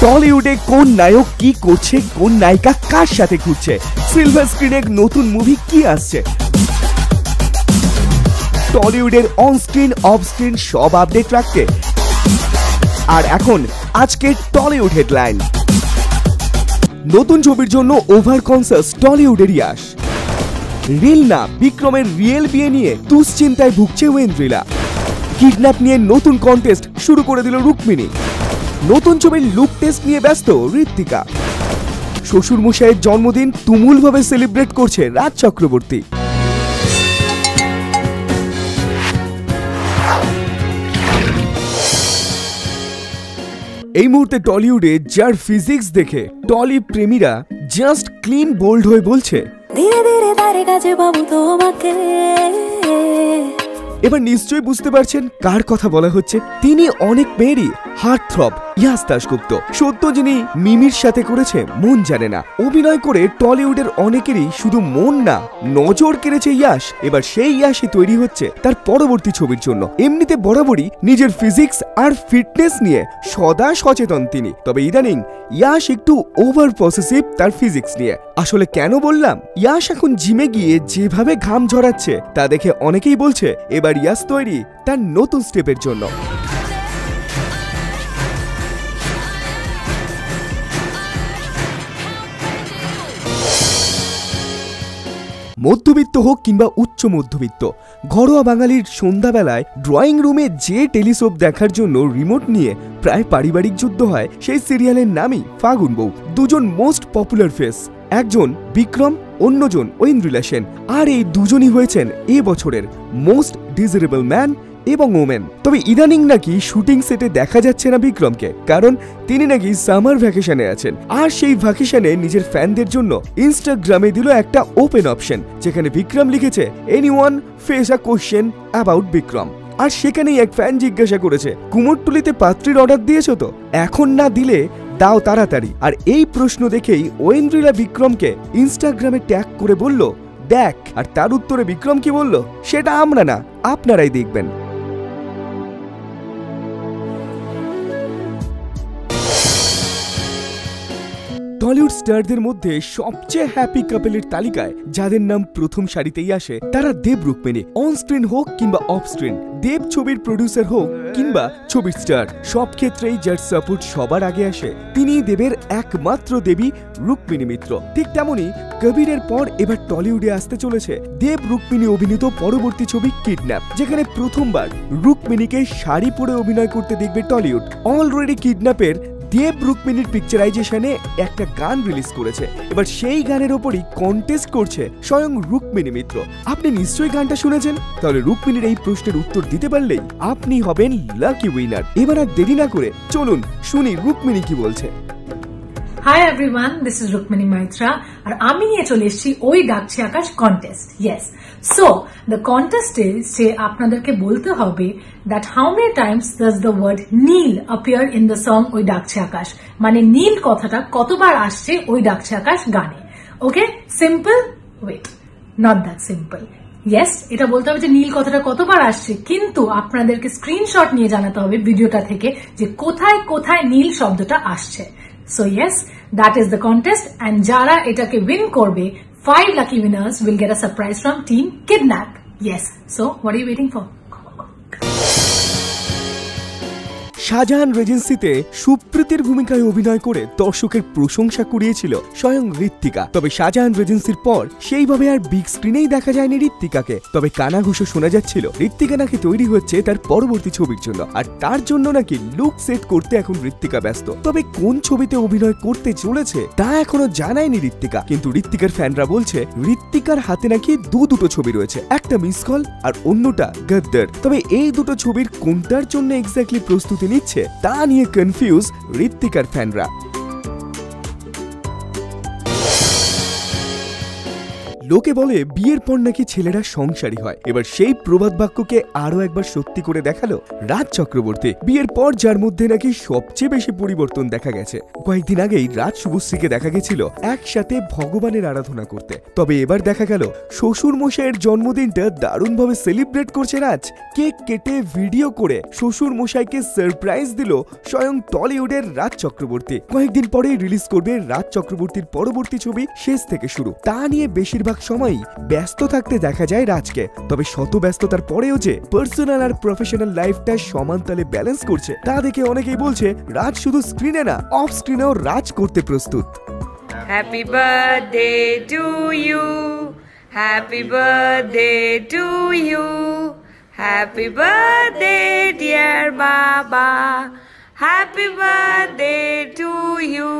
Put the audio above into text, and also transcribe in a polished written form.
টলিউডে কোন নায়ক কি করছে, কোন নায়িকা কার সাথে ঘুরছে, সিলভার স্ক্রিনে নতুন মুভি কি আসছে, টলিউডের অন স্ক্রিন অফ স্ক্রিন সব আপডেট রাখতে আর এখন আজকের টলিউড হেডলাইন। নতুন ছবির জন্য ওভার কনসাস টলিউডের ইয়াশ। রিল না বিক্রমের রিয়েল বিয়ে নিয়ে দুশ্চিন্তায় ভুগছে ঐন্দ্রিলা। কিডন্যাপ নিয়ে নতুন কন্টেস্ট শুরু করে দিল রুক্মিণী। নতুন ছবির লুক টেস্ট নিয়ে ব্যস্ত ঋত্বিকা। শ্বশুর মশাইয়ের জন্মদিন তুমুলভাবে সেলিব্রেট করছে রাজ চক্রবর্তী। এই মুহূর্তে টলিউডে যার ফিজিক্স দেখে টলি প্রেমীরা জাস্ট ক্লিন বোল্ড হয়ে বলছে এবার নিশ্চয়ই বুঝতে পারছেন কার কথা বলা হচ্ছে। তিনি অনেক মেয়েরই হার্ট থ্রব ইয়াশ দাশগুপ্ত। সত্য যিনি মিমির সাথে করেছে মন জানে না। অভিনয় করে টলিউডের অনেকেরই শুধু মন না নজর কেড়েছে ইয়াশ। এবার সেই ইয়াশই তৈরি হচ্ছে তার পরবর্তী ছবির জন্য। এমনিতে বরাবরই নিজের ফিজিক্স আর ফিটনেস নিয়ে সদা সচেতন তিনি, তবে ইদানিং ইয়াশ একটু ওভার পসেসিভ তার ফিজিক্স নিয়ে। আসলে কেন বললাম, ইয়াশ এখন জিমে গিয়ে যেভাবে ঘাম ঝরাচ্ছে তা দেখে অনেকেই বলছে এবার ইয়াশ তৈরি তার নতুন স্টেপের জন্য। মধ্যবিত্ত হোক কিংবা উচ্চ মধ্যবিত্ত, ঘরোয়া বাঙালির সন্ধ্যাবেলায় ড্রয়িং রুমে যে টেলিসোপ দেখার জন্য রিমোট নিয়ে প্রায় পারিবারিক যুদ্ধ হয়, সেই সিরিয়ালের নামই ফাগুন বউ। দুজন মোস্ট পপুলার ফেস, একজন বিক্রম, অন্যজন ঐন্দ্রিলা সেন। আর এই দুজনই হয়েছেন এ বছরের মোস্ট ডিজারেবল ম্যান এবং ওমেন। তবে ইদানিং নাকি শুটিং সেটে দেখা যাচ্ছে না বিক্রমকে, কারণ তিনি নাকি সামার ভ্যাকেশনে আছেন। আর সেই ভ্যাকেশনে নিজের ফ্যানদের জন্য ইনস্টাগ্রামে দিল একটা ওপেন অপশন, যেখানে বিক্রম লিখেছে anyone face a question about Vikram. আর সেখানেই এক ফ্যান জিজ্ঞাসা করেছে কুমোরটুলিতে পাত্রীর অর্ডার দিয়েছো তো, এখন না দিলে দাও তাড়াতাড়ি। আর এই প্রশ্ন দেখেই ঐন্দ্রিলা বিক্রমকে ইনস্টাগ্রামে ট্যাগ করে বলল দেখ। আর তার উত্তরে বিক্রম কি বলল সেটা আমরা না, আপনারাই দেখবেন। টলিউড স্টারদের মধ্যে সবচেয়ে হ্যাপি কাপলের তালিকায় যাদের নাম প্রথম সারিতেই আসে তারা দেব রুক্মিণী। অন স্ক্রিন হোক কিংবা অফ স্ক্রিন, দেব ছবির প্রডিউসার হোক কিংবা ছবির স্টার, সব ক্ষেত্রেই যার সাপোর্ট সবার আগে আসে তিনি দেবের একমাত্র দেবী রুক্মিণী মিত্র। ঠিক তেমনি কবিরের পর এবার টলিউডে আসতে চলেছে দেব রুক্মিণী অভিনীত পরবর্তী ছবি কিডন্যাপ, যেখানে প্রথমবার রুক্মিণীকে শাড়ি পরে অভিনয় করতে দেখবে টলিউড। অলরেডি কিডন্যাপের দেব রুক্মিণীর পিকচারাইজেশনে একটা গান রিলিজ করেছে। এবার সেই গানের ওপরই কন্টেস্ট করছে স্বয়ং রুক্মিণী মিত্র। আপনি নিশ্চয়ই গানটা শুনেছেন, তাহলে রুক্মিণীর এই প্রশ্নের উত্তর দিতে পারলেই আপনি হবেন লাকি উইনার। এবার আর দেরি না করে চলুন শুনি রুক্মিণী কি বলছে। Hi everyone, this is Rukmini Maitra আর আমি নিয়ে চলে এসেছি ওই ডাকছে আকাশ contest. Yes, so the contest is যে আপনাদেরকে বলতে হবে that how many times does the word Neil appear in the song ওই ডাকছে আকাশ, মানে নীল কথাটা কতবার আসছে ওই ডাকছে আকাশ গানে। Okay, simple? Wait, not that simple. Yes, এটা বলতে হবে যে নীল কথাটা কতবার আসছে, কিন্তু আপনাদেরকে স্ক্রিনশট নিয়ে জানাতে হবে ভিডিওটা থেকে যে কোথায় কোথায় নীল শব্দটা আসছে। So yes, that is the contest and jara etake win korbe 5 lucky winners will get a surprise from Team Kidnap. Yes, so what are you waiting for? Shahjahan রেজেন্সিতে সুপ্রীতির ভূমিকায় অভিনয় করে দর্শকের প্রশংসা কুড়িয়েছিল স্বয়ং ঋত্বিকা। তবে শাহজাহান রেজেন্সির পর সেইভাবে আর বিগ স্ক্রিনেই দেখা যায়নি ঋত্বিকাকে। তবে কানাঘুষো শোনা যাচ্ছিল ঋত্বিকা নাকি তৈরি হচ্ছে তার পরবর্তী ছবির জন্য, আর তার জন্য নাকি লুক সেট করতে এখন ঋত্বিকা ব্যস্ত। তবে কোন ছবিতে অভিনয় করতে চলেছে তা এখনো জানায়নি ঋত্বিকা, কিন্তু ঋত্বিকার ফ্যানরা বলছে ঋত্বিকার হাতে নাকি দুটো ছবি রয়েছে, একটা মিস কল আর অন্যটা গদ্দার। তবে এই দুটো ছবির কোনটার জন্য এক্স্যাক্টলি প্রস্তুতি নিচ্ছে তা নিয়ে কনফিউজ ঋত্বিকার ফ্যানরা। লোকে বলে বিয়ের পর নাকি ছেলেরা সংসারী হয়। এবার সেই প্রবাদ বাক্যকে আরো একবার সত্যি করে দেখালো রাজ চক্রবর্তী। বিয়ের পর যার মধ্যে নাকি সবচেয়ে বেশি পরিবর্তন দেখা গেছে। কয়েকদিন আগেই রাজ শুভশ্রীকে দেখা গেছিল একসাথে ভগবানের আরাধনা করতে। তবে এবার দেখা গেল শ্বশুর মশাইয়ের জন্মদিনটা দারুণভাবে সেলিব্রেট করছে রাজ। কেক কেটে ভিডিও করে শ্বশুর মশাইকে সারপ্রাইজ দিল স্বয়ং টলিউডের রাজ চক্রবর্তী। কয়েকদিন পরেই রিলিজ করবে রাজ চক্রবর্তীর পরবর্তী ছবি শেষ থেকে শুরু। তা নিয়ে বেশিরভাগ সময়ই ব্যস্ত থাকতে দেখা যায় রাজকে। তবে শত ব্যস্ততার পরেও যে পার্সোনাল আর প্রফেশনাল লাইফটা সমান তালে ব্যালেন্স করছে তা দেখে অনেকেই বলছে রাজ শুধু স্ক্রিনে না অফ স্ক্রিনেও রাজ করতে প্রস্তুত। Happy birthday to you, happy birthday to you, happy birthday dear baba, happy birthday to you.